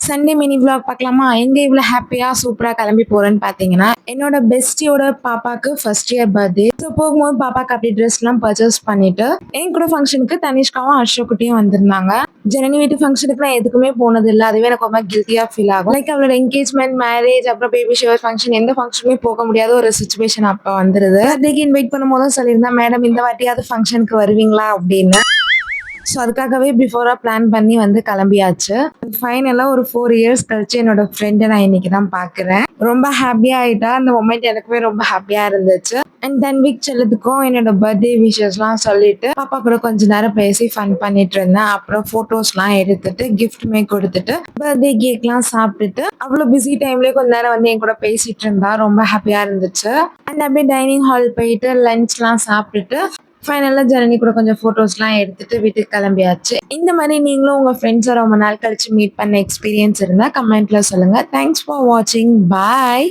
Sunday mini vlog பார்க்கலாமா? எங்க இவ்வளோ ஹாப்பியா சூப்பரா கிளம்பி போறேன்னு பார்த்தீங்கன்னா, என்னோட பெஸ்டியோட பாப்பாக்கு ஃபர்ஸ்ட் இயர் பர்த்டே. ஸோ போகும்போது பாப்பாக்கு அப்படி ட்ரெஸ்லாம் பர்ச்சேஸ் பண்ணிட்டு என் கூட ஃபங்க்ஷனுக்கு தனிஷ்காவும் அசோக்குட்டியும் வந்திருந்தாங்க. ஜனனி வீட்டு ஃபங்க்ஷனுக்கு நான் எதுக்குமே போனது இல்லை. அதுவே எனக்கு ரொம்ப கில்ட்டியா ஃபீல் ஆகும். லைக் அவளோட என்கேஜ்மெண்ட், மேரேஜ், அப்புறம் பேபி ஷவர் ஃபங்க்ஷன், எந்த ஃபங்க்ஷனுமே போக முடியாத ஒரு சுச்சுவேஷன் அப்போ வந்துருது. பர்த்டேக்கு இன்வைட் பண்ணும்போதும் சொல்லியிருந்தேன், மேடம் இந்த வாட்டியாவது ஃபங்க்ஷனுக்கு வருவீங்களா அப்படின்னு. ஸோ அதுக்காகவே பிஃபோராக பிளான் பண்ணி வந்து கிளம்பியாச்சு. ஃபைனலாக ஒரு 4 இயர்ஸ் கழிச்சு என்னோட ஃப்ரெண்டை நான் இன்னைக்கு தான் பார்க்குறேன். ரொம்ப ஹாப்பியாக ஆகிட்டா. அந்த மொமெண்ட் எனக்குமே ரொம்ப ஹாப்பியாக இருந்துச்சு. அண்ட் வீக் செல்லதுக்கும் என்னோட பர்த்டே விஷஸ்லாம் சொல்லிட்டு பாப்பா கூட கொஞ்ச நேரம் பேசி ஃபன் பண்ணிட்டு இருந்தேன். அப்புறம் ஃபோட்டோஸ்லாம் எடுத்துட்டு கிஃப்ட்டுமே கொடுத்துட்டு பர்த்டே கேக்லாம் சாப்பிட்டுட்டு அவ்வளோ பிஸி டைம்லேயே கொஞ்ச நேரம் வந்து என் கூட பேசிட்டு இருந்தா. ரொம்ப ஹாப்பியாக இருந்துச்சு. அண்ட் அப்படியே டைனிங் ஹால் போயிட்டு லஞ்ச்லாம் சாப்பிட்டுட்டு ஃபைனலாக ஜனனி கூட கொஞ்சம் ஃபோட்டோஸ்லாம் எடுத்துட்டு வீட்டுக்கு கிளம்பியாச்சு. இந்த மாதிரி நீங்களும் உங்கள் ஃப்ரெண்ட்ஸை ரொம்ப நாள் கழிச்சு மீட் பண்ண எக்ஸ்பீரியன்ஸ் இருந்தால் கமெண்ட்டில் சொல்லுங்கள். தேங்க்ஸ் ஃபார் வாட்சிங். பாய்.